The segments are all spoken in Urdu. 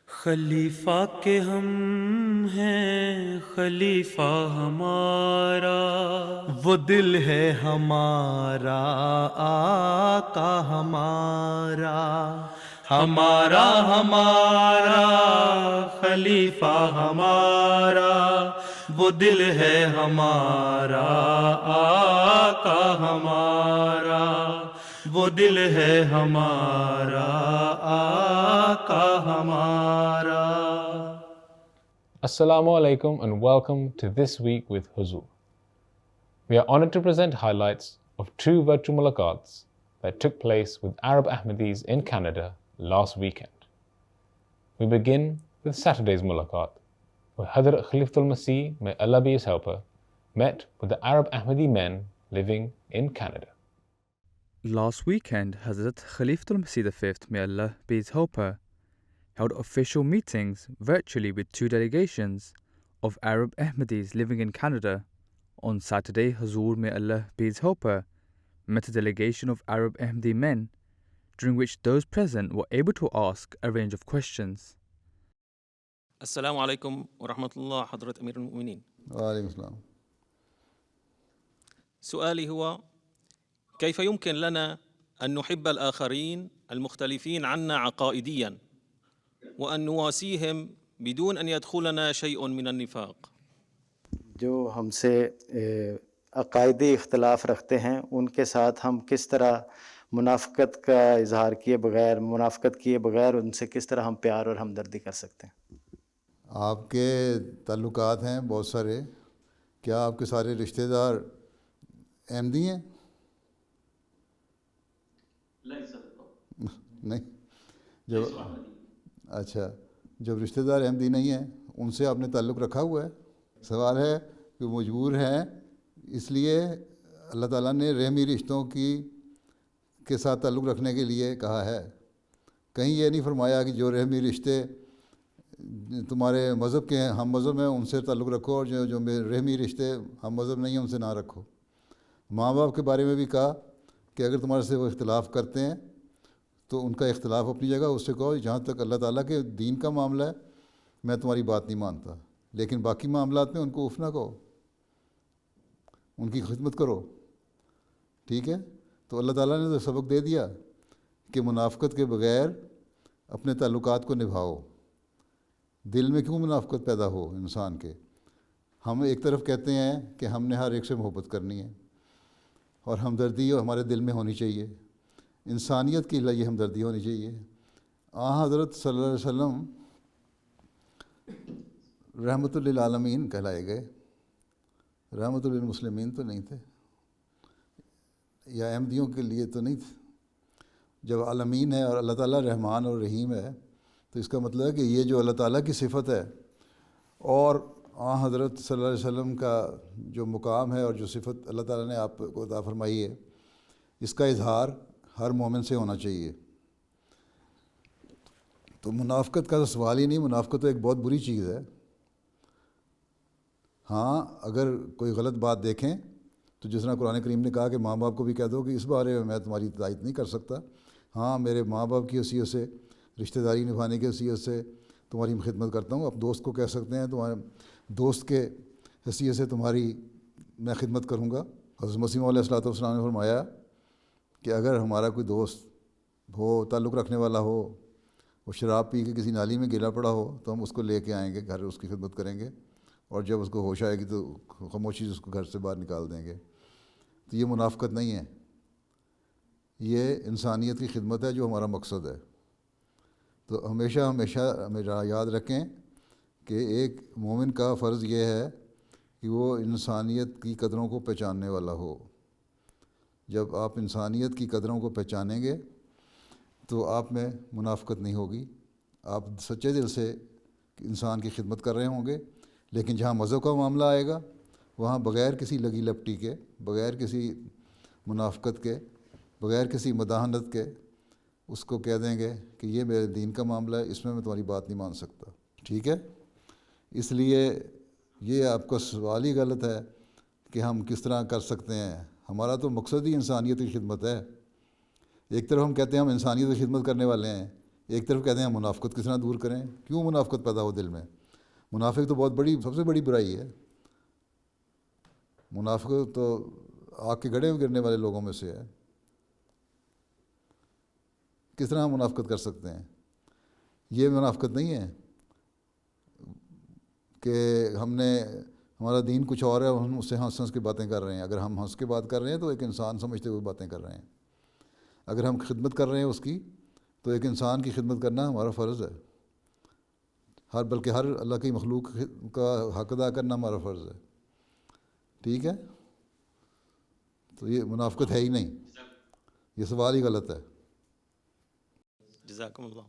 خلیفہ کے ہم ہیں، خلیفہ ہمارا وہ دل ہے ہمارا، آقا ہمارا ہمارا ہمارا خلیفہ ہمارا وہ دل ہے ہمارا، آقا ہمارا وہ دل ہے ہمارا، آقا ہمارا۔ Assalamu alaikum and welcome to This Week with Huzur. We are honored to present highlights of two virtual mulaqats that took place with Arab Ahmadis in Canada last weekend. We begin with Saturday's mulaqat, where Hazrat Khalifatul Masih, may Allah be his helper, met with the Arab Ahmadi men living in Canada. Last weekend, Hazrat Khalifatul Masih V, may Allah be his helper, held official meetings virtually with two delegations of Arab Ahmadis living in Canada. On Saturday, Hazur, may Allah be his helper, met a delegation of Arab Ahmadi men, during which those present were able to ask a range of questions. السلام عليكم ورحمة الله حضرة أمير المؤمنين. وعليكم السلام. سؤالي هو: كيف يمكن لنا أن نحب الآخرين المختلفين عنا عقائدياً وأن نواسيهم بدون أن يدخلنا شيء من النفاق؟ جو ہم سے عقائدی اختلاف رکھتے ہیں ان کے ساتھ ہم کس طرح منافقت کا اظہار کیے بغیر، منافقت کیے بغیر ان سے کس طرح ہم پیار اور ہمدردی کر سکتے ہیں؟ آپ کے تعلقات ہیں بہت سارے، کیا آپ کے سارے رشتہ دار احمدی ہیں؟ نہیں. جب اچھا، جب رشتہ دار احمدی نہیں ہیں ان سے آپ نے تعلق رکھا ہوا ہے؟ سوال ہے کہ مجبور ہیں، اس لیے اللہ تعالیٰ نے رحمی رشتوں کے ساتھ تعلق رکھنے کے لیے کہا ہے. کہیں یہ نہیں فرمایا کہ جو رحمی رشتے تمہارے مذہب کے ہیں، ہم مذہب ہیں، ان سے تعلق رکھو، اور جو رحمی رشتے ہم مذہب نہیں ہیں ان سے نہ رکھو. ماں باپ کے بارے میں بھی کہا کہ اگر تمہارے سے وہ اختلاف کرتے ہیں تو ان کا اختلاف اپنی جگہ، اس سے کہو جہاں تک اللہ تعالیٰ کے دین کا معاملہ ہے میں تمہاری بات نہیں مانتا، لیکن باقی معاملات میں ان کو اف نہ کہو، ان کی خدمت کرو. ٹھیک ہے؟ تو اللہ تعالیٰ نے تو سبق دے دیا کہ منافقت کے بغیر اپنے تعلقات کو نبھاؤ. دل میں کیوں منافقت پیدا ہو انسان کے؟ ہم ایک طرف کہتے ہیں کہ ہم نے ہر ایک سے محبت کرنی ہے اور ہمدردی ہمارے دل میں ہونی چاہیے، انسانیت کے لیے ہمدردی ہونی چاہیے. حضرت صلی اللہ علیہ وسلم رحمت للعالمین کہلائے گئے، رحمت للمسلمین تو نہیں تھے، یا احمدیوں کے لیے تو نہیں تھے. جب عالمین ہے اور اللہ تعالیٰ رحمان اور رحیم ہے تو اس کا مطلب ہے کہ یہ جو اللہ تعالیٰ کی صفت ہے اور حضرت صلی اللہ علیہ وسلم کا جو مقام ہے اور جو صفت اللہ تعالیٰ نے آپ کو عطا فرمائی ہے، اس کا اظہار ہر مومن سے ہونا چاہیے. تو منافقت کا تو سوال ہی نہیں، منافقت تو ایک بہت بری چیز ہے. ہاں، اگر کوئی غلط بات دیکھیں تو جس طرح قرآن کریم نے کہا کہ ماں باپ کو بھی کہہ دو کہ اس بارے میں تمہاری تائید نہیں کر سکتا. ہاں، میرے ماں باپ کی حیثیت سے، رشتہ داری نبھانے کی حیثیت سے تمہاری خدمت کرتا ہوں. اب دوست کو کہہ سکتے ہیں تمہارے دوست کے حیثیت سے تمہاری میں خدمت کروں گا. حضرت مسیح علیہ الصلوۃ والسلام نے فرمایا کہ اگر ہمارا کوئی دوست ہو، تعلق رکھنے والا ہو، وہ شراب پی کے کسی نالی میں گرا پڑا ہو تو ہم اس کو لے کے آئیں گے گھر، اس کی خدمت کریں گے، اور جب اس کو ہوش آئے گی تو خاموشی سے اس کو گھر سے باہر نکال دیں گے. تو یہ منافقت نہیں ہے، یہ انسانیت کی خدمت ہے جو ہمارا مقصد ہے. تو ہمیشہ ہمیشہ یاد رکھیں کہ ایک مومن کا فرض یہ ہے کہ وہ انسانیت کی قدروں کو پہچاننے والا ہو. جب آپ انسانیت کی قدروں کو پہچانیں گے تو آپ میں منافقت نہیں ہوگی، آپ سچے دل سے انسان کی خدمت کر رہے ہوں گے. لیکن جہاں مذہب کا معاملہ آئے گا وہاں بغیر کسی لگی لپٹی کے، بغیر کسی منافقت کے، بغیر کسی مداحنت کے اس کو کہہ دیں گے کہ یہ میرے دین کا معاملہ ہے، اس میں تمہاری بات نہیں مان سکتا. ٹھیک ہے؟ اس لیے یہ آپ کا سوال ہی غلط ہے کہ ہم کس طرح کر سکتے ہیں. ہمارا تو مقصد ہی انسانیت کی خدمت ہے. ایک طرف ہم کہتے ہیں ہم انسانیت کی خدمت کرنے والے ہیں، ایک طرف کہتے ہیں منافقت کس طرح دور کریں. کیوں منافقت پیدا ہو دل میں؟ منافق تو بہت بڑی، سب سے بڑی برائی ہے. منافق تو آگ کے گڑھے میں گرنے والے لوگوں میں سے ہے. کس طرح ہم منافقت کر سکتے ہیں؟ یہ منافقت نہیں ہے کہ ہمارا دین کچھ اور ہے اور ہم اس سے ہنس کے باتیں کر رہے ہیں. اگر ہم ہنس کے بات کر رہے ہیں تو ایک انسان سمجھتے ہوئے باتیں کر رہے ہیں. اگر ہم خدمت کر رہے ہیں اس کی، تو ایک انسان کی خدمت کرنا ہمارا فرض ہے. بلکہ ہر اللہ کی مخلوق کا حق ادا کرنا ہمارا فرض ہے. ٹھیک ہے؟ تو یہ منافقت ہے ہی نہیں، یہ سوال ہی غلط ہے. جزاکم اللہ.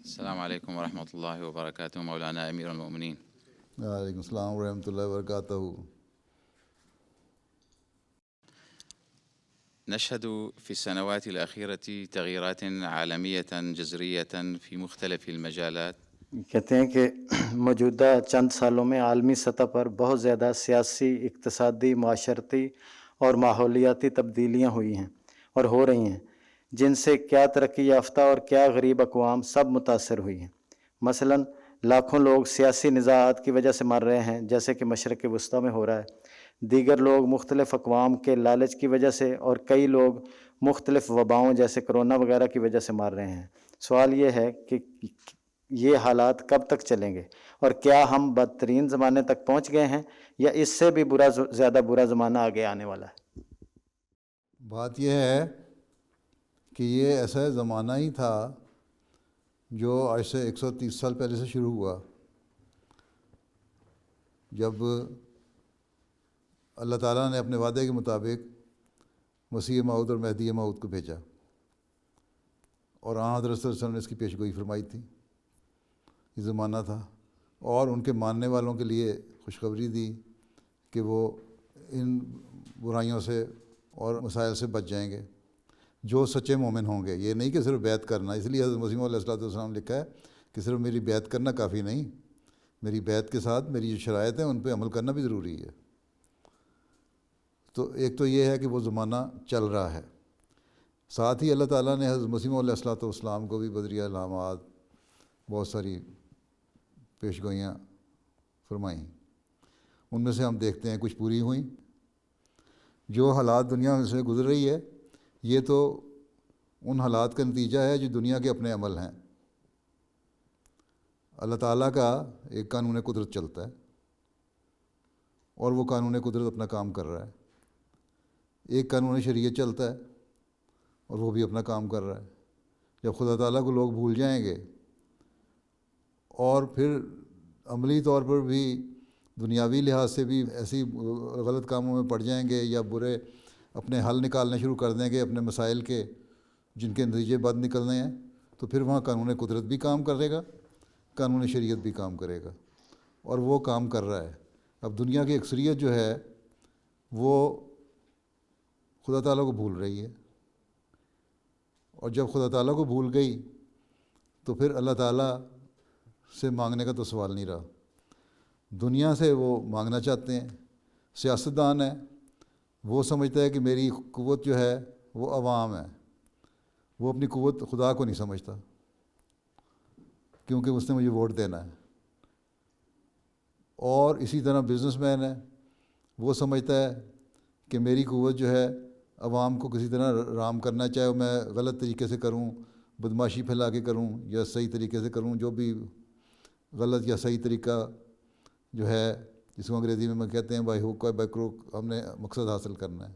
السلام عليكم ورحمة الله وبركاته مولانا أمير المؤمنين. وعلیکم السلام ورحمۃ اللہ وبرکاتہ. نشهد في السنوات الأخيرة تغييرات عالمية جذرية في مختلف المجالات. کہتے ہیں کہ موجودہ چند سالوں میں عالمی سطح پر بہت زیادہ سیاسی، اقتصادی، معاشرتی اور ماحولیاتی تبدیلیاں ہوئی ہیں اور ہو رہی ہیں، جن سے کیا ترقی یافتہ اور کیا غریب اقوام سب متاثر ہوئی ہیں. مثلاً لاکھوں لوگ سیاسی نزاعات کی وجہ سے مر رہے ہیں، جیسے کہ مشرق وسطیٰ میں ہو رہا ہے. دیگر لوگ مختلف اقوام کے لالچ کی وجہ سے، اور کئی لوگ مختلف وباؤں جیسے کرونا وغیرہ کی وجہ سے مر رہے ہیں. سوال یہ ہے کہ یہ حالات کب تک چلیں گے، اور کیا ہم بدترین زمانے تک پہنچ گئے ہیں، یا اس سے بھی زیادہ برا زمانہ آگے آنے والا ہے؟ بات یہ ہے کہ یہ ایسا زمانہ ہی تھا جو آج سے 130 سال پہلے سے شروع ہوا، جب اللہ تعالیٰ نے اپنے وعدے کے مطابق مسیح موعود اور مہدی موعود کو بھیجا، اور حضرت صلی اللہ علیہ وسلم نے اس کی پیش گوئی فرمائی تھی. یہ زمانہ تھا، اور ان کے ماننے والوں کے لیے خوشخبری دی کہ وہ ان برائیوں سے اور مسائل سے بچ جائیں گے جو سچے مومن ہوں گے. یہ نہیں کہ صرف بیعت کرنا. اس لیے حضرت مسیح موعود علیہ السلام نے لکھا ہے کہ صرف میری بیعت کرنا کافی نہیں، میری بیعت کے ساتھ میری جو شرائط ہیں ان پہ عمل کرنا بھی ضروری ہے. تو ایک تو یہ ہے کہ وہ زمانہ چل رہا ہے. ساتھ ہی اللہ تعالیٰ نے حضرت مسیح موعود علیہ السلام کو بھی بدریہ علامات، بہت ساری پیش گوئیاں فرمائیں. ان میں سے ہم دیکھتے ہیں کچھ پوری ہوئیں. جو حالات دنیا میں سے گزر رہی ہے، یہ تو ان حالات کا نتیجہ ہے جو دنیا کے اپنے عمل ہیں. اللہ تعالیٰ کا ایک قانون قدرت چلتا ہے، اور وہ قانون قدرت اپنا کام کر رہا ہے. ایک قانون شریعت چلتا ہے، اور وہ بھی اپنا کام کر رہا ہے. جب خدا تعالیٰ کو لوگ بھول جائیں گے اور پھر عملی طور پر بھی دنیاوی لحاظ سے بھی ایسی غلط کاموں میں پڑ جائیں گے، یا برے اپنے حل نکالنے شروع کر دیں گے اپنے مسائل کے جن کے نتیجے بد نکلنے ہیں، تو پھر وہاں قانون قدرت بھی کام کرے گا، قانون شریعت بھی کام کرے گا، اور وہ کام کر رہا ہے. اب دنیا کی اکثریت جو ہے وہ خدا تعالیٰ کو بھول رہی ہے، اور جب خدا تعالیٰ کو بھول گئی تو پھر اللہ تعالیٰ سے مانگنے کا تو سوال نہیں رہا. دنیا سے وہ مانگنا چاہتے ہیں. سیاستدان ہے، وہ سمجھتا ہے کہ میری قوت جو ہے وہ عوام ہے، وہ اپنی قوت خدا کو نہیں سمجھتا، کیونکہ اس نے مجھے ووٹ دینا ہے. اور اسی طرح بزنس مین ہے، وہ سمجھتا ہے کہ میری قوت جو ہے عوام کو کسی طرح رام کرنا، چاہے میں غلط طریقے سے کروں، بدماشی پھیلا کے کروں، یا صحیح طریقے سے کروں. جو بھی غلط یا صحیح طریقہ جو ہے، جس کو انگریزی میں کہتے ہیں بائی ہوک اور بائی کروک، ہم نے مقصد حاصل کرنا ہے.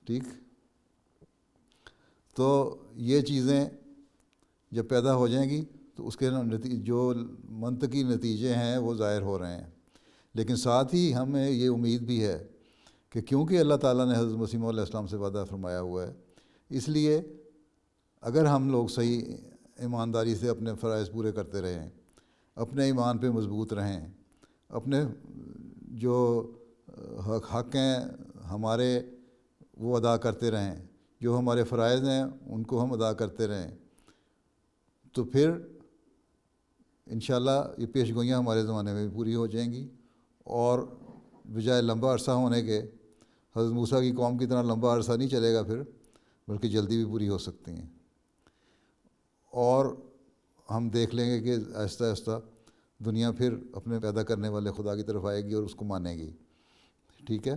ٹھیک؟ تو یہ چیزیں جب پیدا ہو جائیں گی تو اس کے جو منطقی نتیجے ہیں وہ ظاہر ہو رہے ہیں. لیکن ساتھ ہی ہمیں یہ امید بھی ہے کہ کیونکہ اللہ تعالیٰ نے حضرت مسیح علیہ السلام سے وعدہ فرمایا ہوا ہے، اس لیے اگر ہم لوگ صحیح ایمانداری سے اپنے فرائض پورے کرتے رہیں، اپنے ایمان پہ مضبوط رہیں، اپنے جو حق ہیں ہمارے وہ ادا کرتے رہیں، جو ہمارے فرائض ہیں ان کو ہم ادا کرتے رہیں، تو پھر انشاءاللہ یہ پیش گوئیاں ہمارے زمانے میں بھی پوری ہو جائیں گی. اور بجائے لمبا عرصہ ہونے کے، حضرت موسیٰ کی قوم کی طرح لمبا عرصہ نہیں چلے گا. پھر بلکہ جلدی بھی پوری ہو سکتی ہیں، اور ہم دیکھ لیں گے کہ آہستہ آہستہ دنیا پھر اپنے پیدا کرنے والے خدا کی طرف آئے گی اور اس کو مانے گی. ٹھیک ہے،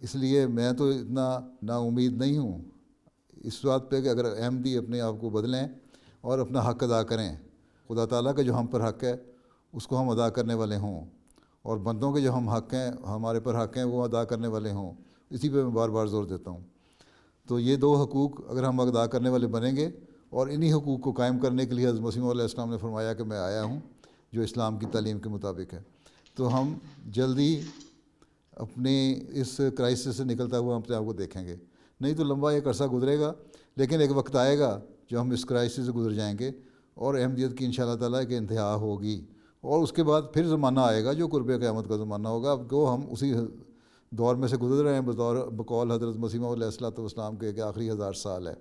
اس لیے میں تو اتنا نا امید نہیں ہوں اس بات پہ کہ اگر احمدی اپنے آپ کو بدلیں اور اپنا حق ادا کریں، خدا تعالیٰ کا جو ہم پر حق ہے اس کو ہم ادا کرنے والے ہوں، اور بندوں کے جو ہم حق ہیں ہمارے پر حق ہیں وہ ادا کرنے والے ہوں. اسی پہ میں بار بار زور دیتا ہوں. تو یہ دو حقوق اگر ہم ادا کرنے والے بنیں گے، اور انہی حقوق کو قائم کرنے کے لیے حضرت مسیح علیہ السلام نے فرمایا کہ میں آیا ہوں جو اسلام کی تعلیم کے مطابق ہے، تو ہم جلدی اپنے اس کرائسس سے نکلتا ہوا ہم اپنے آپ کو دیکھیں گے. نہیں تو لمبا ایک عرصہ گزرے گا، لیکن ایک وقت آئے گا جو ہم اس کرائسس سے گزر جائیں گے اور احمدیت کی انشاءاللہ تعالیٰ ایک انتہا ہوگی، اور اس کے بعد پھر زمانہ آئے گا جو قرب قیامت کا زمانہ ہوگا. اب وہ ہم اسی دور میں سے گزر رہے ہیں بقول حضرت مسیح علیہ السلام کے کہ آخری 1000 سال ہے،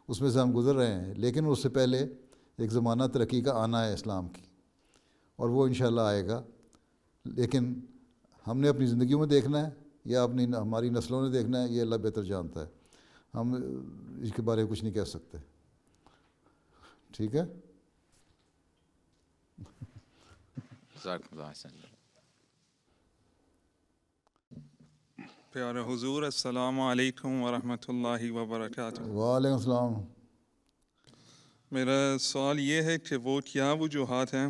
اس میں سے ہم گزر رہے ہیں. لیکن اس سے پہلے ایک زمانہ ترقی کا آنا ہے اسلام کی، اور وہ انشاءاللہ آئے گا. لیکن ہم نے اپنی زندگیوں میں دیکھنا ہے یا ہماری نسلوں نے دیکھنا ہے، یہ اللہ بہتر جانتا ہے. ہم اس کے بارے میں کچھ نہیں کہہ سکتے. ٹھیک ہے. جزاکم اللہ خیر. پیارے حضور، السلام علیکم ورحمۃ اللہ وبرکاتہ. وعلیکم السلام. میرا سوال یہ ہے کہ وہ کیا وجوہات ہیں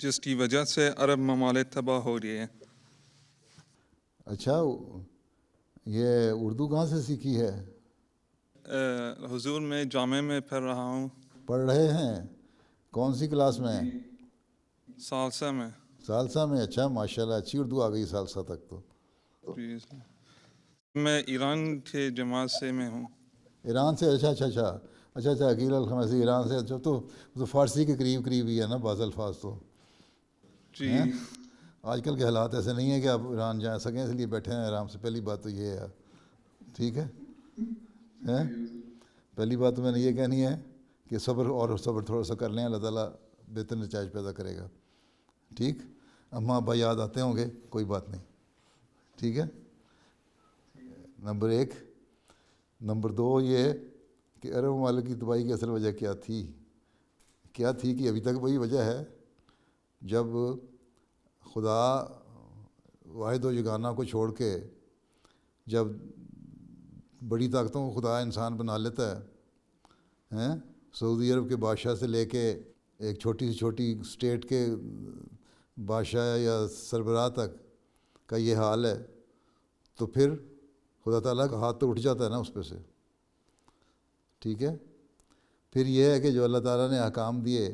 جس کی وجہ سے عرب ممالک تباہ ہو رہی ہیں؟ اچھا، یہ اردو کہاں سے سیکھی ہے؟ حضور میں جامعہ میں پڑھ رہا ہوں. پڑھ رہے ہیں؟ کون سی کلاس میں؟ ثالثہ میں. ثالثہ میں. اچھا، ماشاءاللہ اچھی اردو آ گئی ثالثہ تک تو. جی، میں ایران کے جماعت سے میں ہوں. ایران سے؟ اچھا عقیل الخمسی ایران سے. اچھا، تو فارسی کے قریب ہی ہے نا بعض الفاظ تو. جی. آج کل کے حالات ایسے نہیں ہیں کہ آپ ایران جا سکیں، اس لیے بیٹھے ہیں آرام سے. پہلی بات تو یہ ہے. ٹھیک ہے. پہلی بات تو میں نے یہ کہنی ہے کہ صبر تھوڑا سا کر لیں، اللہ تعالیٰ بہتر نتائج پیدا کرے گا. ٹھیک. اماں ابا یاد آتے ہوں گے، کوئی بات نہیں. ٹھیک ہے. نمبر 1. نمبر 2 یہ کہ عرب ممالک کی تباہی کی اصل وجہ کیا تھی کہ ابھی تک وہی وجہ ہے. جب خدا واحد و یگانہ کو چھوڑ کے جب بڑی طاقتوں کو خدا انسان بنا لیتا ہے، سعودی عرب کے بادشاہ سے لے کے ایک چھوٹی سے چھوٹی اسٹیٹ کے بادشاہ یا سربراہ تک کا یہ حال ہے، تو پھر خدا تعالیٰ کا ہاتھ تو اٹھ جاتا ہے نا اس پہ سے. ٹھیک ہے. پھر یہ ہے کہ جو اللہ تعالیٰ نے احکام دیے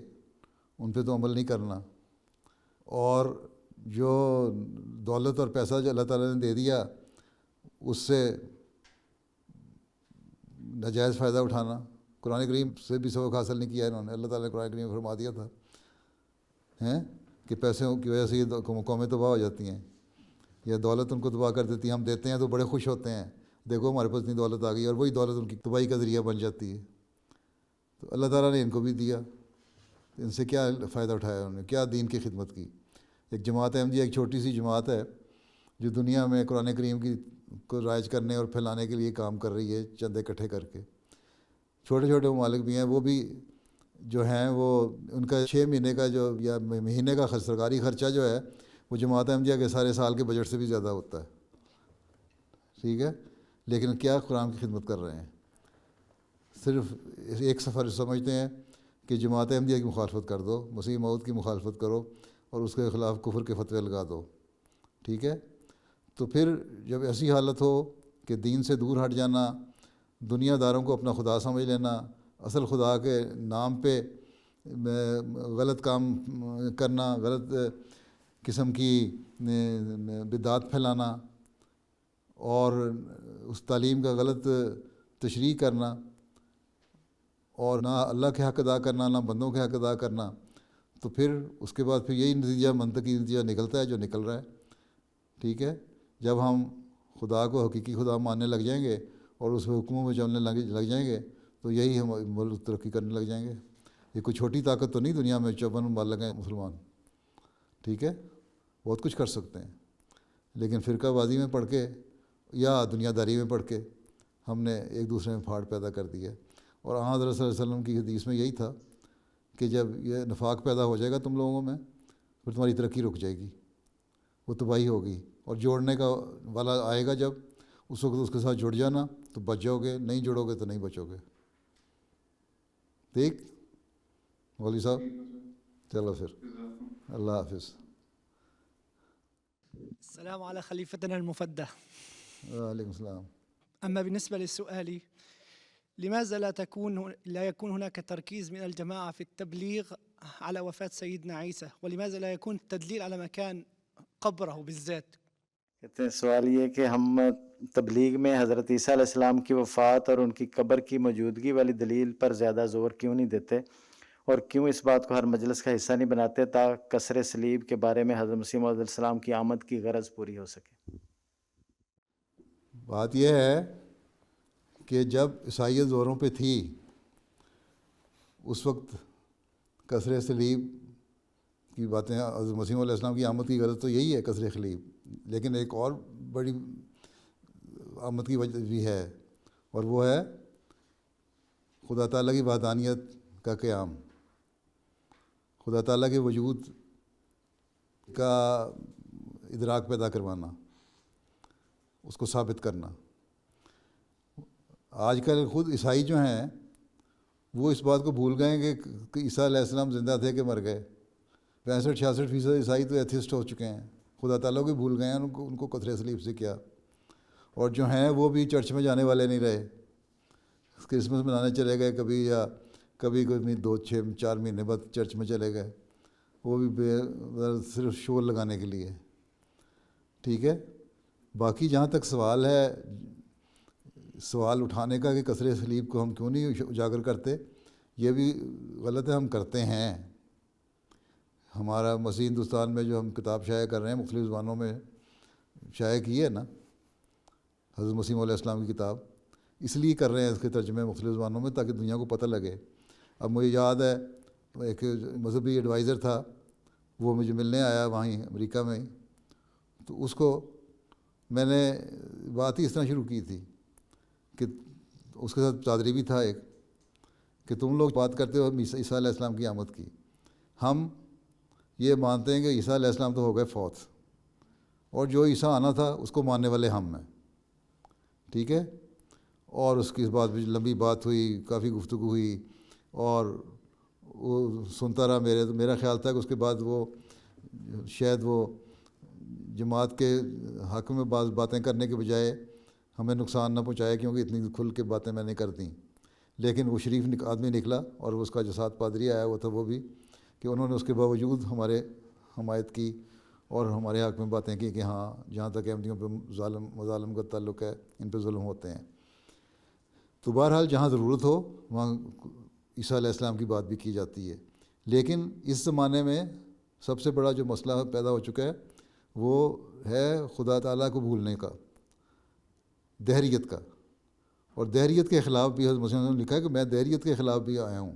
ان پہ تو عمل نہیں کرنا، اور جو دولت اور پیسہ جو اللہ تعالیٰ نے دے دیا اس سے ناجائز فائدہ اٹھانا. قرآن کریم سے بھی سبق حاصل نہیں کیا انہوں نے. اللہ تعالیٰ نے قرآن کریم میں فرما دیا تھا کہ پیسوں کی وجہ سے یہ قومیں تباہ ہو جاتی ہیں، یا دولت ان کو تباہ کر دیتی ہے. ہم دیتے ہیں تو بڑے خوش ہوتے ہیں، دیکھو ہمارے پاس اتنی دولت آ گئی، اور وہی دولت ان کی تباہی کا ذریعہ بن جاتی ہے. تو اللہ تعالیٰ نے ان کو بھی دیا، ان سے کیا فائدہ اٹھایا انہوں نے، کیا دین کی خدمت کی. ایک جماعت احمدیہ ایک چھوٹی سی جماعت ہے جو دنیا میں قرآن کریم کو رائج کرنے اور پھیلانے کے لیے کام کر رہی ہے، چندے اکٹھے کر کے. چھوٹے چھوٹے ممالک بھی ہیں، وہ بھی جو ہیں وہ ان کا 6 مہینے کا جو یا مہینے کا سرکاری خرچہ جو ہے وہ جماعت احمدیہ کے سارے سال کے بجٹ سے بھی زیادہ ہوتا ہے. ٹھیک ہے. لیکن کیا قرآن کی خدمت کر رہے ہیں؟ صرف ایک سفر سمجھتے ہیں کہ جماعت احمدیہ کی مخالفت کر دو، مسیح موعود کی مخالفت کرو اور اس کے خلاف کفر کے فتوے لگا دو. ٹھیک ہے. تو پھر جب ایسی حالت ہو کہ دین سے دور ہٹ جانا، دنیا داروں کو اپنا خدا سمجھ لینا، اصل خدا کے نام پہ غلط کام کرنا، غلط قسم کی بدعات پھیلانا اور اس تعلیم کا غلط تشریح کرنا، اور نہ اللہ کے حق ادا کرنا نہ بندوں کے حق ادا کرنا، تو پھر اس کے بعد پھر یہی نتیجہ منطقی نتیجہ نکلتا ہے جو نکل رہا ہے. ٹھیک ہے. جب ہم خدا کو حقیقی خدا ماننے لگ جائیں گے اور اس حکموں میں چلنے لگ جائیں گے تو یہی ہم ملک ترقی کرنے لگ جائیں گے. یہ کوئی چھوٹی طاقت تو نہیں دنیا میں 54 ممالک ہیں مسلمان. ٹھیک ہے. بہت کچھ کر سکتے ہیں، لیکن فرقہ بازی میں پڑھ کے یا دنیا داری میں پڑھ کے ہم نے ایک دوسرے میں پھاڑ پیدا کر دی ہے۔ اور حضرت صلی اللہ علیہ وسلم کی حدیث میں یہی تھا کہ جب یہ نفاق پیدا ہو جائے گا تم لوگوں میں، پھر تمہاری ترقی رک جائے گی، وہ تباہی ہوگی، اور جوڑنے کا والا آئے گا جب، اس وقت اس کے ساتھ جڑ جانا تو بچ جاؤ گے، نہیں جڑو گے تو نہیں بچو گے۔ ٹھیک مولوی صاحب، چلو پھر اللہ حافظ۔ السلام على خليفتنا المفدى. وعلیکم السلام۔ أما بالنسبة لسؤالي، لماذا لا يكون هناك تركيز من الجماعة في التبليغ على وفاة سيدنا عيسى، ولماذا لا يكون التدليل على مكان قبره بالذات؟ کہتے ہیں سوال یہ کہ ہم تبلیغ میں حضرت عیسیٰ علیہ السلام کی وفات اور ان کی قبر کی موجودگی والی دلیل پر زیادہ زور کیوں نہیں دیتے، اور کیوں اس بات کو ہر مجلس کا حصہ نہیں بناتے تاکہ کسر صلیب کے بارے میں حضرت مسیح موعود علیہ السلام کی آمد کی غرض پوری ہو سکے؟ بات یہ ہے کہ جب عیسائیت زوروں پہ تھی اس وقت کسر صلیب کی باتیں، حضرت مسیح علیہ السلام کی آمد کی غرض تو یہی ہے کسر صلیب، لیکن ایک اور بڑی آمد کی وجہ بھی ہے، اور وہ ہے خدا تعالیٰ کی وحدانیت کا قیام، خدا تعالیٰ کے وجود کا ادراک پیدا کروانا، اس کو ثابت کرنا۔ آج کل خود عیسائی جو ہیں وہ اس بات کو بھول گئے کہ عیسیٰ علیہ السلام زندہ تھے کہ مر گئے۔ 65-66% عیسائی تو ایتھسٹ ہو چکے ہیں، خدا تعالیٰ کو بھول گئے ہیں، ان کو کسر صلیب سے کیا۔ اور جو ہیں وہ بھی چرچ میں جانے والے نہیں رہے، کرسمس منانے چلے گئے کبھی، یا کبھی 2-4 مہینے بعد چرچ میں چلے گئے، وہ بھی صرف شور لگانے کے لیے۔ ٹھیک ہے، باقی جہاں تک سوال ہے، سوال اٹھانے کا کہ کسر صلیب کو ہم کیوں نہیں اجاگر کرتے، یہ بھی غلط ہے، ہم کرتے ہیں۔ ہمارا مسیح ہندوستان میں جو ہم کتاب شائع کر رہے ہیں، مختلف زبانوں میں شائع کی ہے نا حضرت مسیح علیہ السلام کی کتاب، اس لیے کر رہے ہیں اس کے ترجمے مختلف زبانوں میں تاکہ دنیا کو پتہ لگے۔ اب مجھے یاد ہے ایک مذہبی ایڈوائزر تھا، وہ مجھے ملنے آیا وہیں امریکہ میں، تو اس کو میں نے بات ہی اس طرح شروع کی تھی کہ اس کے ساتھ چادری بھی تھا ایک، کہ تم لوگ بات کرتے ہو عیسیٰ علیہ السلام کی آمد کی، ہم یہ مانتے ہیں کہ عیسیٰ علیہ السلام تو ہو گئے فوت، اور جو عیسیٰ آنا تھا اس کو ماننے والے ہم ہیں۔ ٹھیک ہے، اور اس کی بعد بھی لمبی بات ہوئی، کافی گفتگو ہوئی، اور وہ سنتا رہا۔ میرا خیال تھا کہ اس کے بعد وہ شاید وہ جماعت کے حق میں بعض باتیں کرنے کے بجائے ہمیں نقصان نہ پہنچائے، کیونکہ اتنی کھل کے باتیں میں نے کر دیں، لیکن وہ شریف آدمی نکلا، اور اس کا جو ساتھ پادری آیا ہوا تھا وہ بھی، کہ انہوں نے اس کے باوجود ہمارے حمایت کی اور ہمارے حق میں باتیں کی کہ ہاں جہاں تک احمدیوں پہ مظالم کا تعلق ہے، ان پہ ظلم ہوتے ہیں۔ تو بہرحال جہاں ضرورت ہو وہاں عیسیٰ علیہ السلام کی بات بھی کی جاتی ہے، لیکن اس زمانے میں سب سے بڑا جو مسئلہ پیدا ہو چکا ہے وہ ہے خدا تعالیٰ کو بھولنے کا، دہریت کا، اور دہریت کے خلاف بھی حضرت مسیح نے لکھا ہے کہ میں دہریت کے خلاف بھی آیا ہوں۔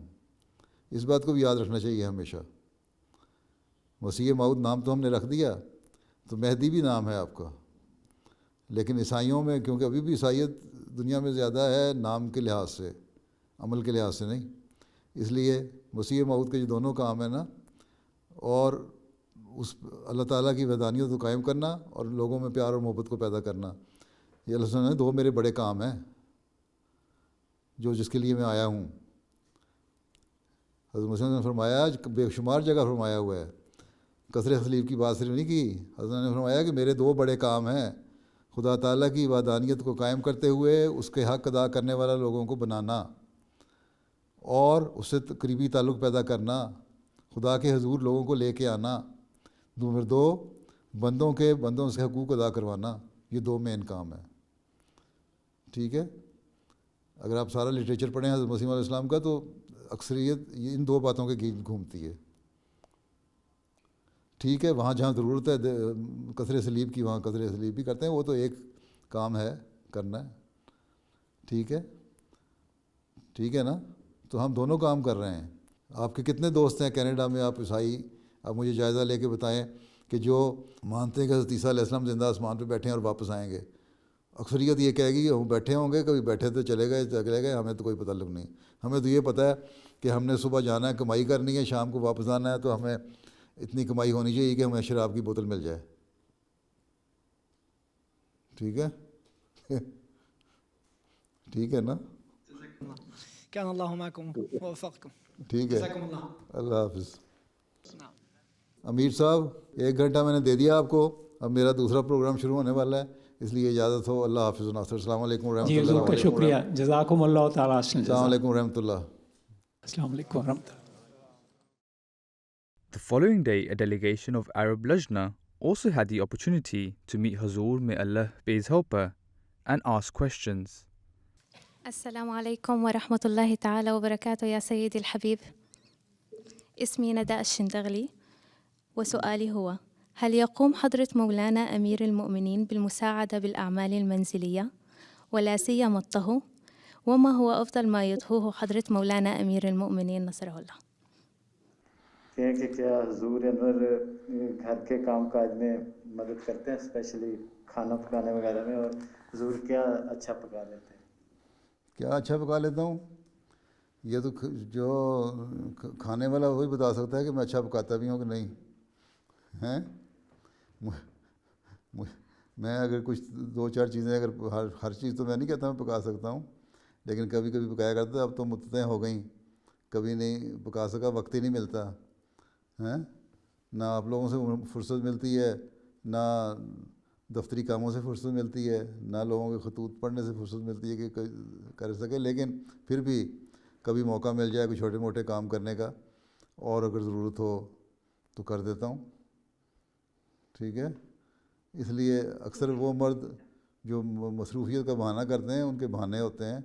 اس بات کو بھی یاد رکھنا چاہیے ہمیشہ۔ مسیح موعود نام تو ہم نے رکھ دیا، تو مہدی بھی نام ہے آپ کا، لیکن عیسائیوں میں کیونکہ ابھی بھی عیسائیت دنیا میں زیادہ ہے نام کے لحاظ سے، عمل کے لحاظ سے نہیں، اس لیے مسیح موعود کے جو دونوں کام ہیں نا، اور اس اللہ تعالیٰ کی وحدانیت کو قائم کرنا اور لوگوں میں پیار اور محبت کو پیدا کرنا، یہ اللہ تعالیٰ نے 2 میرے بڑے کام ہیں جس کے لیے میں آیا ہوں۔ حضرت مسیح نے فرمایا، بے شمار جگہ فرمایا ہوا ہے، کسر صلیب کی بات صرف نہیں کی، حضرت نے فرمایا کہ میرے 2 بڑے کام ہیں، خدا تعالیٰ کی وحدانیت کو قائم کرتے ہوئے اس کے حق ادا کرنے والا لوگوں کو بنانا، اور اس سے قریبی تعلق پیدا کرنا، خدا کے حضور لوگوں کو لے کے آنا۔ نمبر 2، بندوں سے حقوق ادا کروانا۔ یہ 2 مین کام ہیں۔ ٹھیک ہے، اگر آپ سارا لٹریچر پڑھیں حضرت مسیح علیہ السلام کا تو اکثریت ان 2 باتوں کے گرد گھومتی ہے۔ ٹھیک ہے، وہاں جہاں ضرورت ہے کسر صلیب کی وہاں کسر صلیب بھی کرتے ہیں، وہ تو ایک کام ہے کرنا ہے۔ ٹھیک ہے، ٹھیک ہے نا، تو ہم دونوں کام کر رہے ہیں۔ آپ کے کتنے دوست ہیں کینیڈا میں، آپ عیسائی، آپ مجھے جائزہ لے کے بتائیں کہ جو مانتے ہیں کہ حضرت عیسیٰ علیہ السلام زندہ آسمان پہ بیٹھے ہیں اور واپس آئیں گے۔ اکثریت یہ کہے گی ہم بیٹھے ہوں گے، کبھی بیٹھے تو چلے گئے، ہمیں تو کوئی تعلق نہیں. ہمیں تو یہ پتہ ہے کہ ہم نے صبح جانا ہے، کمائی کرنی ہے، شام کو واپس آنا ہے، تو ہمیں اتنی کمائی ہونی چاہیے کہ ہمیں شراب کی بوتل مل جائے. ٹھیک ہے ٹھیک ہے نا؟ كان الله معكم ووفقكم. ٹھیک ہے، جزاكم الله. اللہ حافظ. نعم. امیر صاحب 1 گھنٹہ میں نے دے دیا آپ کو، اب میرا دوسرا پروگرام شروع ہونے والا ہے، اس لیے اجازت ہو. اللہ حافظ ناصر. السلام علیکم ورحمۃ جی اللہ حضور کا شکریہ، جزاکم اللہ تعالیٰ احسن السلام الجزاء. علیکم ورحمۃ اللہ. السلام علیکم ورحمۃ اللہ. The following day, a delegation of Arab Lajna also had the opportunity to meet Hazur, may Allah be his helper, and ask questions. السلام عليكم ورحمة الله تعالى وبركاته يا سيدي الحبيب. اسمي نداء الشندغلي، وسؤالي هو: هل يقوم حضرة مولانا أمير المؤمنين بالمساعدة بالأعمال المنزلية ولا سيما الطهو؟ وما هو أفضل ما يطهوه حضرة مولانا أمير المؤمنين نصره الله؟ کہ کیا حضور انور گھر کے کام کاج میں مدد کرتے ہیں، اسپیشلی کھانا پکانے وغیرہ میں، اور حضور کیا اچھا پکا لیتے ہیں؟ کیا اچھا پکا لیتا ہوں؟ یہ تو جو کھانے والا وہی بتا سکتا ہے کہ میں اچھا پکاتا بھی ہوں کہ نہیں ہیں. میں اگر کچھ 2-4 چیزیں، اگر ہر چیز تو میں نہیں کہتا میں پکا سکتا ہوں، لیکن کبھی کبھی پکایا کرتا ہے. اب تو مدتیں ہو گئیں، کبھی نہیں پکا سکا، وقت ہی نہیں ملتا ہیں. نہ آپ لوگوں سے فرصت ملتی ہے، نہ دفتری کاموں سے فرصت ملتی ہے، نہ لوگوں کے خطوط پڑھنے سے فرصت ملتی ہے کہ کر سکے. لیکن پھر بھی کبھی موقع مل جائے کوئی چھوٹے موٹے کام کرنے کا، اور اگر ضرورت ہو تو کر دیتا ہوں. ٹھیک ہے. اس لیے اکثر وہ مرد جو مصروفیت کا بہانہ کرتے ہیں، ان کے بہانے ہوتے ہیں،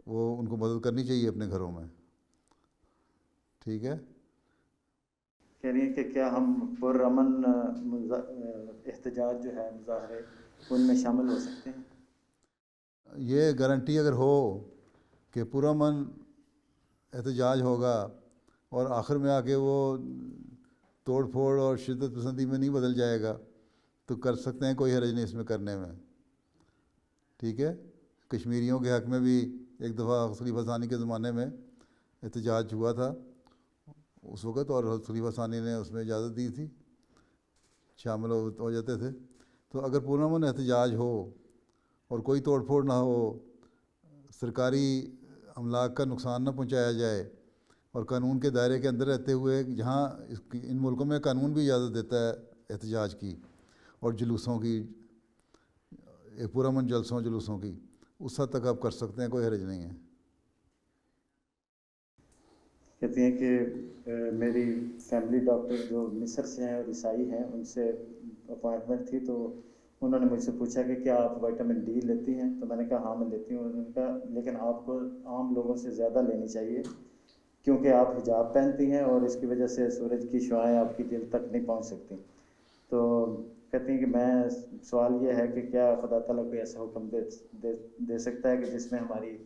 وہ ان کو مدد کرنی چاہیے اپنے گھروں میں. ٹھیک ہے. کہہ رہی ہیں کہ کیا ہم پرامن احتجاج جو ہے، مظاہرے، ان میں شامل ہو سکتے ہیں؟ یہ گارنٹی اگر ہو کہ پرامن احتجاج ہوگا اور آخر میں آ کے وہ توڑ پھوڑ اور شدت پسندی میں نہیں بدل جائے گا، تو کر سکتے ہیں، کوئی حرج نہیں اس میں کرنے میں. ٹھیک ہے. کشمیریوں کے حق میں بھی ایک دفعہ خلیفہ ثانی کے زمانے میں احتجاج ہوا تھا اس وقت، اور خلیفہ ثانی نے اس میں اجازت دی تھی، شامل ہو جاتے تھے. تو اگر پرامن احتجاج ہو اور کوئی توڑ پھوڑ نہ ہو، سرکاری املاک کا نقصان نہ پہنچایا جائے، اور قانون کے دائرے کے اندر رہتے ہوئے، جہاں ان ملکوں میں قانون بھی اجازت دیتا ہے احتجاج کی اور جلوسوں کی، پرامن جلوسوں کی، اس حد تک آپ کر سکتے ہیں، کوئی حرج نہیں ہے. کہتی ہیں کہ میری فیملی ڈاکٹر جو مصر سے ہیں اور عیسائی ہیں، ان سے اپوائنٹمنٹ تھی، تو انہوں نے مجھ سے پوچھا کہ کیا آپ وٹامن ڈی لیتی ہیں؟ تو میں نے کہا ہاں میں لیتی ہوں. انہوں نے کہا لیکن آپ کو عام لوگوں سے زیادہ لینی چاہیے، کیونکہ آپ حجاب پہنتی ہیں اور اس کی وجہ سے سورج کی شعاعیں آپ کی دل تک نہیں پہنچ سکتی. تو کہتی ہیں کہ میں سوال یہ ہے کہ کیا خدا تعالیٰ کوئی ایسا حکم دے سکتا ہے کہ جس میں ہماری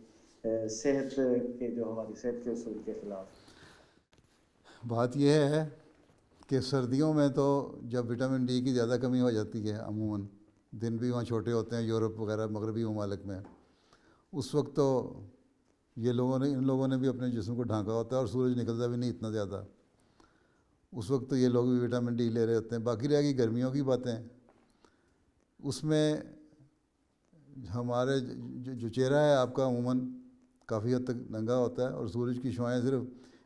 صحت کے اصول کے خلاف؟ بات یہ ہے کہ سردیوں میں تو جب وٹامن ڈی کی زیادہ کمی ہو جاتی ہے، عموماً دن بھی وہاں چھوٹے ہوتے ہیں یورپ وغیرہ مغربی ممالک میں، اس وقت تو ان لوگوں نے بھی اپنے جسم کو ڈھانکا ہوتا ہے اور سورج نکلتا بھی نہیں اتنا زیادہ، اس وقت تو یہ لوگ بھی وٹامن ڈی لے رہے ہوتے ہیں. باقی رہ گئی گرمیوں کی باتیں، اس میں ہمارے جو چہرہ ہے آپ کا عموماً کافی حد تک ننگا ہوتا ہے، اور سورج کی شعاعیں صرف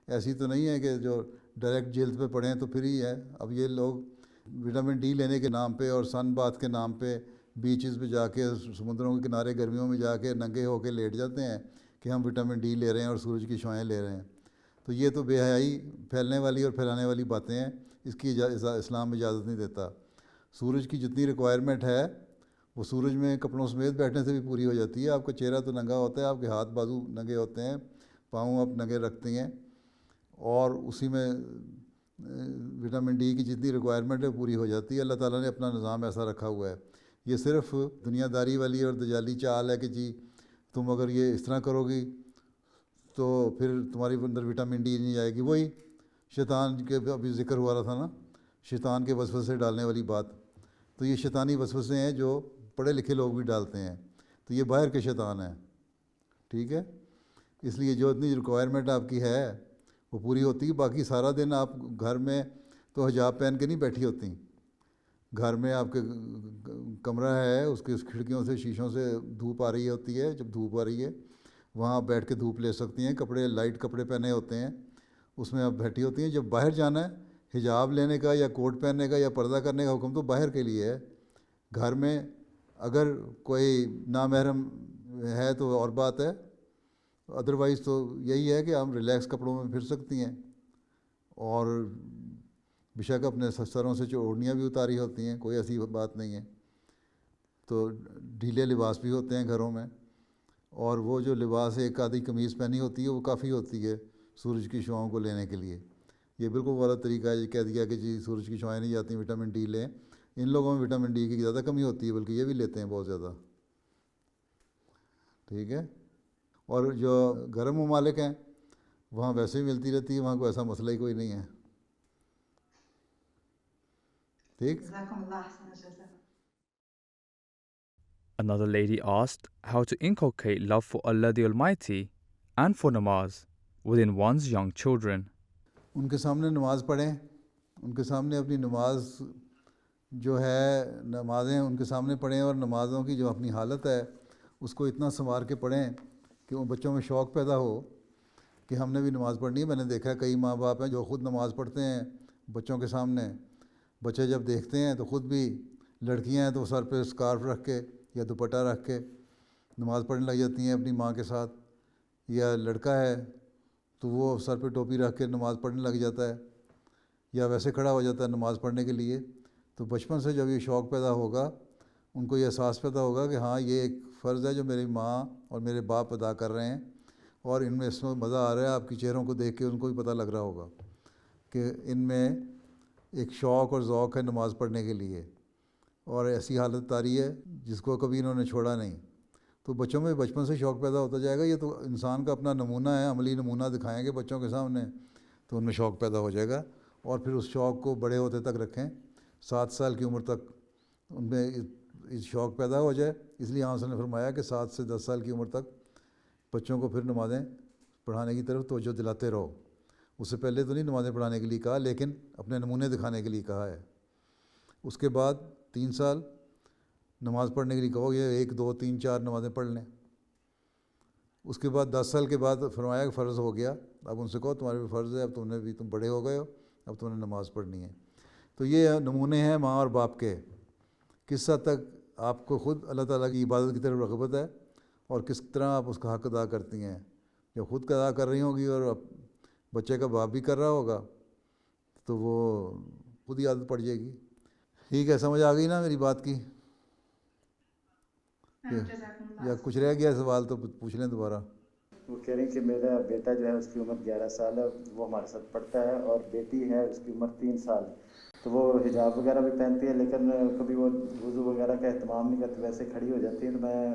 ایسی تو نہیں ہے کہ جو ڈائریکٹ جلد پہ پڑیں تو پھر ہی ہے. اب یہ لوگ وٹامن ڈی لینے کے نام پہ اور سن باتھ کے نام پہ بیچز پہ جا کے، سمندروں کے کنارے گرمیوں میں جا کے ننگے ہو کے لیٹ جاتے ہیں کہ ہم وٹامن ڈی لے رہے ہیں اور سورج کی شعاعیں لے رہے ہیں. تو یہ تو بے حیائی پھیلنے والی اور پھیلانے والی باتیں ہیں، اس کی اسلام اجازت نہیں دیتا. سورج کی جتنی ریکوائرمنٹ ہے وہ سورج میں کپڑوں سمیت بیٹھنے سے بھی پوری ہو جاتی ہے. آپ کا چہرہ تو ننگا ہوتا ہے، آپ کے ہاتھ بازو ننگے ہوتے ہیں، پاؤں آپ ننگے رکھتے ہیں، اور اسی میں وٹامن ڈی کی جتنی ریکوائرمنٹ ہے پوری ہو جاتی ہے. اللہ تعالیٰ نے اپنا نظام ایسا رکھا ہوا ہے. یہ صرف دنیا داری والی اور دجالی چال ہے کہ جی تم اگر یہ اس طرح کرو گی تو پھر تمہاری اندر وٹامن ڈی نہیں آئے گی. وہی شیطان کے ابھی ذکر ہوا رہا تھا نا، شیطان کے وسوسے ڈالنے والی بات. تو یہ شیطانی وسوسے ہیں جو پڑھے لکھے لوگ بھی ڈالتے ہیں، تو یہ باہر کے شیطان ہیں، ٹھیک ہے. اس لیے جو اتنی ریکوائرمنٹ آپ کی ہے وہ پوری ہوتی ہے. باقی سارا دن آپ گھر میں تو حجاب پہن کے نہیں بیٹھی ہوتی. گھر میں آپ کے کمرہ ہے، اس کے کھڑکیوں سے شیشوں سے دھوپ آ رہی ہوتی ہے، جب دھوپ آ رہی ہے وہاں بیٹھ کے دھوپ لے سکتی ہیں. کپڑے لائٹ کپڑے پہنے ہوتے ہیں، اس میں آپ بیٹھی ہوتی ہیں. جب باہر جانا ہے حجاب لینے کا یا کوٹ پہننے کا یا پردہ کرنے کا حکم تو باہر کے لیے ہے. گھر میں اگر کوئی نامحرم ہے تو اور بات ہے، ادروائز تو یہی ہے کہ ہم ریلیکس کپڑوں میں پھر سکتی ہیں، اور بے شک اپنے سروں سے اوڑھنیاں بھی اتاری ہوتی ہیں، کوئی ایسی بات نہیں ہے. تو ڈھیلے لباس بھی ہوتے ہیں گھروں میں، اور وہ جو لباس ایک آدھی قمیض پہنی ہوتی ہے وہ کافی ہوتی ہے سورج کی شعاؤں کو لینے کے لیے. یہ بالکل غلط طریقہ ہے. یہ کہہ دیا کہ جی سورج کی شعائیں نہیں جاتی، وٹامن ڈی لیں. ان لوگوں میں وٹامن ڈی کی زیادہ کمی ہوتی ہے، بلکہ یہ بھی لیتے ہیں بہت زیادہ، ٹھیک ہے. اور جو گرم ممالک ہیں وہاں ویسے ہی ملتی رہتی ہے، وہاں کوئی ایسا مسئلہ ہی کوئی نہیں ہے، ٹھیک. Another lady asked how to inculcate love for Allah the Almighty and for namaz within one's young children. ان کے سامنے نماز پڑھیں، ان کے سامنے اپنی نماز جو ہے نمازیں ان کے سامنے پڑھیں، اور نمازوں کی جو اپنی حالت ہے اس کو اتنا سنوار کے پڑھیں کہ ان بچوں میں شوق پیدا ہو کہ ہم نے بھی نماز پڑھنی ہے. میں نے دیکھا ہے کئی ماں باپ ہیں جو خود نماز پڑھتے ہیں بچوں کے سامنے. بچے جب دیکھتے ہیں تو خود بھی، لڑکیاں ہیں تو سر پہ اسکارف رکھ کے یا دوپٹہ رکھ کے نماز پڑھنے لگ جاتی ہیں اپنی ماں کے ساتھ، یا لڑکا ہے تو وہ سر پہ ٹوپی رکھ کے نماز پڑھنے لگ جاتا ہے، یا ویسے کھڑا ہو جاتا ہے نماز پڑھنے کے لیے. تو بچپن سے جب یہ شوق پیدا ہوگا، ان کو یہ احساس پیدا ہوگا کہ ہاں یہ ایک فرض ہے جو میری ماں اور میرے باپ ادا کر رہے ہیں، اور ان میں اس میں مزہ آ رہا ہے. آپ کی چہروں کو دیکھ کے ان کو بھی پتہ لگ رہا ہوگا کہ ان میں ایک شوق اور ذوق ہے نماز پڑھنے کے لیے، اور ایسی حالت طاری ہے جس کو کبھی انہوں نے چھوڑا نہیں. تو بچوں میں بچپن سے شوق پیدا ہوتا جائے گا. یہ تو انسان کا اپنا نمونہ ہے، عملی نمونہ دکھائیں گے بچوں کے سامنے تو ان میں شوق پیدا ہو جائے گا. اور پھر اس شوق کو بڑے ہوتے تک رکھیں، 7 سال کی عمر تک ان میں اس شوق پیدا ہو جائے. اس لیے آپ نے فرمایا کہ 7 سے 10 سال کی عمر تک بچوں کو پھر نمازیں پڑھانے کی طرف توجہ دلاتے رہو. اس سے پہلے تو نہیں نمازیں پڑھانے کے لیے کہا، لیکن اپنے نمونے دکھانے کے لیے کہا ہے. اس کے بعد 3 سال نماز پڑھنے کے لیے کہو، یہ 1 2 3 4 نمازیں پڑھ لیں. اس کے بعد 10 سال کے بعد فرمایا کہ فرض ہو گیا، اب ان سے کہو تمہارے بھی فرض ہے، اب تم بڑے ہو گئے ہو، اب تم نے نماز پڑھنی ہے. تو یہ نمونے ہیں ماں اور باپ کے، کس حد تک آپ کو خود اللہ تعالیٰ کی عبادت کی طرف رغبت ہے اور کس طرح آپ اس کا حق ادا کرتی ہیں. جب خود کا ادا کر رہی ہوں گی اور بچے کا باپ بھی کر رہا ہوگا تو وہ خود ہی عادت پڑ جائے گی. ٹھیک ہے، سمجھ آ گئی نا میری بات کی؟ یا کچھ رہ گیا سوال تو پوچھ لیں دوبارہ. وہ کہہ رہی ہیں کہ میرا بیٹا جو ہے اس کی عمر 11 سال ہے، وہ ہمارے ساتھ پڑھتا ہے، اور بیٹی ہے اس کی عمر 3 سال. تو وہ حجاب وغیرہ بھی پہنتی ہے، لیکن کبھی وہ وضو وغیرہ کا اہتمام نہیں کرتی، ویسے کھڑی ہو جاتی ہے. تو میں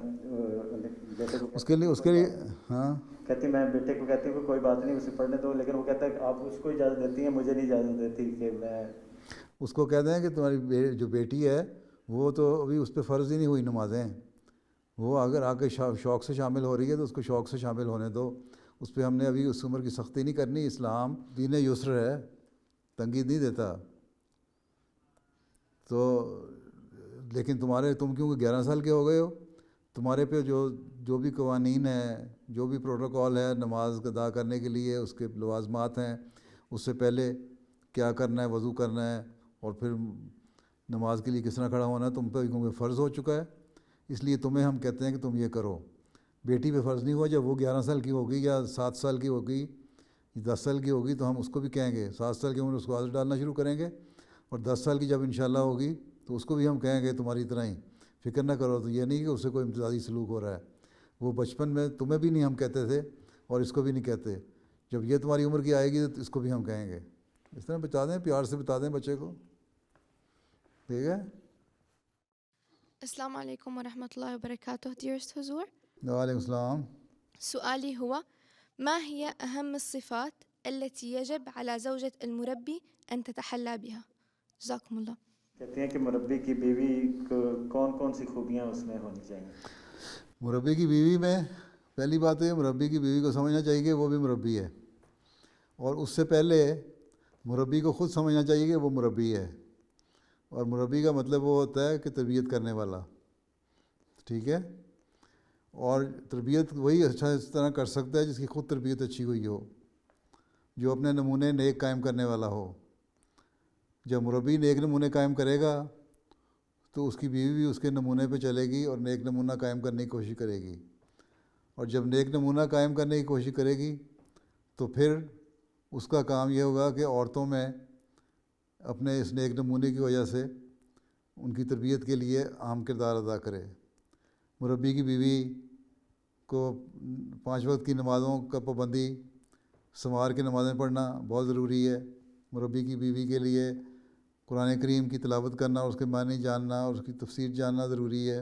بیٹے کو اس کے لیے ہاں کہتی، میں بیٹے کو کہتی ہوں کہ کوئی بات نہیں اسے پڑھنے دو، لیکن وہ کہتا ہے کہ آپ اس کو اجازت دیتی ہیں، مجھے نہیں اجازت دیتی. کہ میں اس کو کہتے ہیں کہ تمہاری جو بیٹی ہے وہ تو ابھی اس پہ فرض ہی نہیں ہوئی نمازیں، وہ اگر آ کے شوق سے شامل ہو رہی ہے تو اس کو شوق سے شامل ہونے دو. اس پہ ہم نے ابھی اس عمر کی سختی نہیں کرنی. اسلام دین یسر ہے، تنگی نہیں دیتا. تو لیکن تم کیونکہ 11 سال کے ہو گئے ہو، تمہارے پہ جو بھی قوانین ہیں، جو بھی پروٹوکول ہے نماز ادا کرنے کے لیے، اس کے لوازمات ہیں، اس سے پہلے کیا کرنا ہے، وضو کرنا ہے، اور پھر نماز کے لیے کس طرح کھڑا ہونا ہے، تم پہ کیونکہ فرض ہو چکا ہے. اس لیے تمہیں ہم کہتے ہیں کہ تم یہ کرو. بیٹی پہ فرض نہیں ہوا. جب وہ 11 سال کی ہوگی یا 7 سال کی ہوگی، 10 سال کی ہوگی تو ہم اس کو بھی کہیں گے. 7 سال کی عمر اس کو عادت ڈالنا شروع کریں گے، اور 10 سال کی جب انشاءاللہ ہوگی تو اس کو بھی ہم کہیں گے تمہاری طرح ہی فکر نہ کرو. تو یہ نہیں کہ اس سے کوئی امتیازی سلوک ہو رہا ہے. وہ بچپن میں تمہیں بھی نہیں ہم کہتے تھے اور اس کو بھی نہیں کہتے. جب یہ تمہاری عمر کی آئے گی تو اس کو بھی ہم کہیں گے. اس طرح بتا دیں، پیار سے بتا دیں بچے کو، ٹھیک ہے. السلام عليكم ورحمة الله وبركاته. Dearest Huzur, وعلیکم السلام. سؤالي هو: ما هي أهم الصفات التي يجب على زوجة المربي أن تتحلى بها؟ جزاكم الله. کہتے ہیں کہ مربی کی بیوی کو کون کون سی خوبیاں اس میں ہونی چاہیے؟ مربی کی بیوی میں پہلی بات ہے مربی کی بیوی کو سمجھنا چاہیے کہ وہ بھی مربی ہے، اور اس سے پہلے مربی کو خود سمجھنا چاہیے کہ وہ مربی ہے، اور مربی کا مطلب وہ ہوتا ہے کہ تربیت کرنے والا، ٹھیک ہے، اور تربیت وہی اچھا اس طرح کر سکتا ہے جس کی خود تربیت اچھی ہوئی ہو، جو اپنے نمونے نیک قائم کرنے والا ہو۔ جب مربی نیک نمونے قائم کرے گا تو اس کی بیوی بھی اس کے نمونے پہ چلے گی اور نیک نمونہ قائم کرنے کی کوشش کرے گی، اور جب نیک نمونہ قائم کرنے کی کوشش کرے گی تو پھر اس کا کام یہ ہوگا کہ عورتوں میں اپنے اس نیک نمونے کی وجہ سے ان کی تربیت کے لیے اہم کردار ادا کرے۔ مربی کی بیوی کو 5 وقت کی نمازوں کا پابندی، سمار کے نمازیں پڑھنا بہت ضروری ہے۔ مربی کی بیوی کے لیے قرآن کریم کی تلاوت کرنا اور اس کے معنی جاننا اور اس کی تفسیر جاننا ضروری ہے۔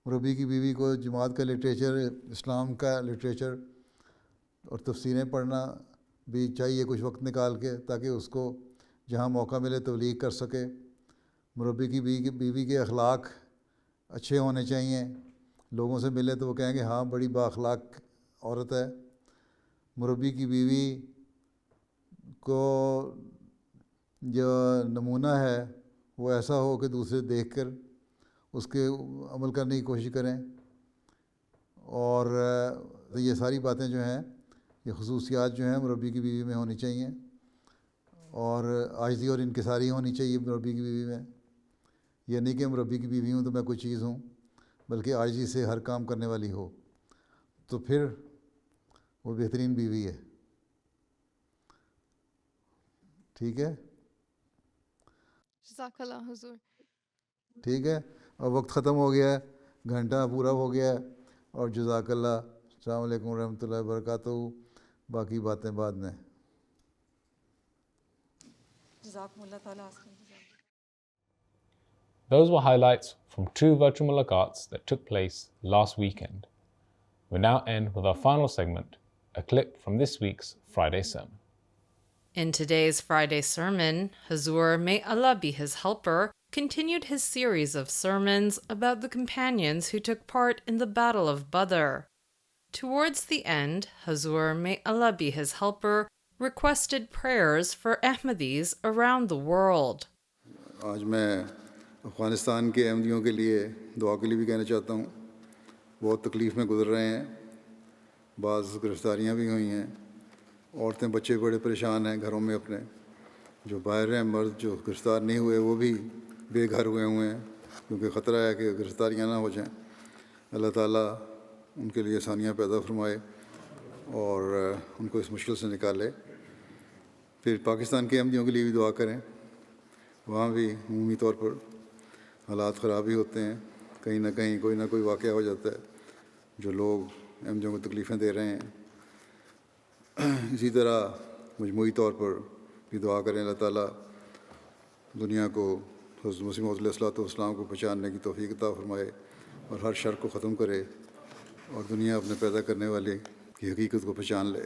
مربی کی بیوی کو جماعت کا لٹریچر، اسلام کا لٹریچر اور تفسیریں پڑھنا بھی چاہیے کچھ وقت نکال کے، تاکہ اس کو جہاں موقع ملے تبلیغ کر سکے۔ مربی کی بیوی کے اخلاق اچھے ہونے چاہیے، لوگوں سے ملے تو وہ کہیں کہ ہاں بڑی با اخلاق عورت ہے۔ مربی کی بیوی کو جو نمونہ ہے وہ ایسا ہو کہ دوسرے دیکھ کر اس کے عمل کرنے کی کوشش کریں، اور یہ ساری باتیں جو ہیں، یہ خصوصیات جو ہیں مربی کی بیوی میں ہونی چاہیے، اور عاجزی اور انکساری ہونی چاہیے مربی کی بیوی میں۔ یہ نہیں کہ مربی کی بیوی ہوں تو میں کوئی چیز ہوں، بلکہ عاجزی سے ہر کام کرنے والی ہو، تو پھر وہ بہترین بیوی ہے، ٹھیک ہے، جزاک اللہ حضور۔ ٹھیک ہے، اور وقت ختم ہو گیا ہے، گھنٹہ پورا ہو گیا ہے، اور جزاک اللہ۔ السلام علیکم ورحمۃ اللہ وبرکاتہ۔ باقی باتیں بعد میں۔ Those were highlights from 2 virtual mulaqats that took place last weekend. We now end with our final segment, a clip from this week's Friday sermon. In today's Friday sermon, Hazur, may Allah be his helper, continued his series of sermons about the companions who took part in the Battle of Badr. Towards the end, Hazur, may Allah be his helper, requested prayers for Ahmadis around the world. آج میں افغانستان کے احمدیوں کے لیے دعا کے لیے بھی کہنا چاہتا ہوں۔ بہت تکلیف میں گزر رہے ہیں، بعض گرفتاریاں بھی ہوئی ہیں، عورتیں بچے بڑے پریشان ہیں گھروں میں اپنے، جو باہر ہیں مرد جو گرفتار نہیں ہوئے وہ بھی بے گھر ہوئے ہیں، کیونکہ خطرہ ہے کہ گرفتاریاں نہ ہو جائیں۔ اللہ تعالیٰ ان کے لیے آسانیاں پیدا فرمائے اور ان کو اس مشکل سے نکالے۔ پھر پاکستان کے احمدیوں کے لیے بھی دعا کریں، وہاں بھی عمومی طور پر حالات خراب ہی ہوتے ہیں، کہیں نہ کہیں کوئی نہ کوئی واقعہ ہو جاتا ہے جو لوگ احمدیوں کو تکلیفیں دے رہے ہیں۔ اسی طرح مجموعی طور پر بھی دعا کریں اللہ تعالیٰ دنیا کو حضرت مسیح موعود علیہ السلام کو پہچاننے کی توفیق عطا فرمائے اور ہر شر کو ختم کرے اور دنیا اپنے پیدا کرنے والے کی حقیقت کو پہچان لے۔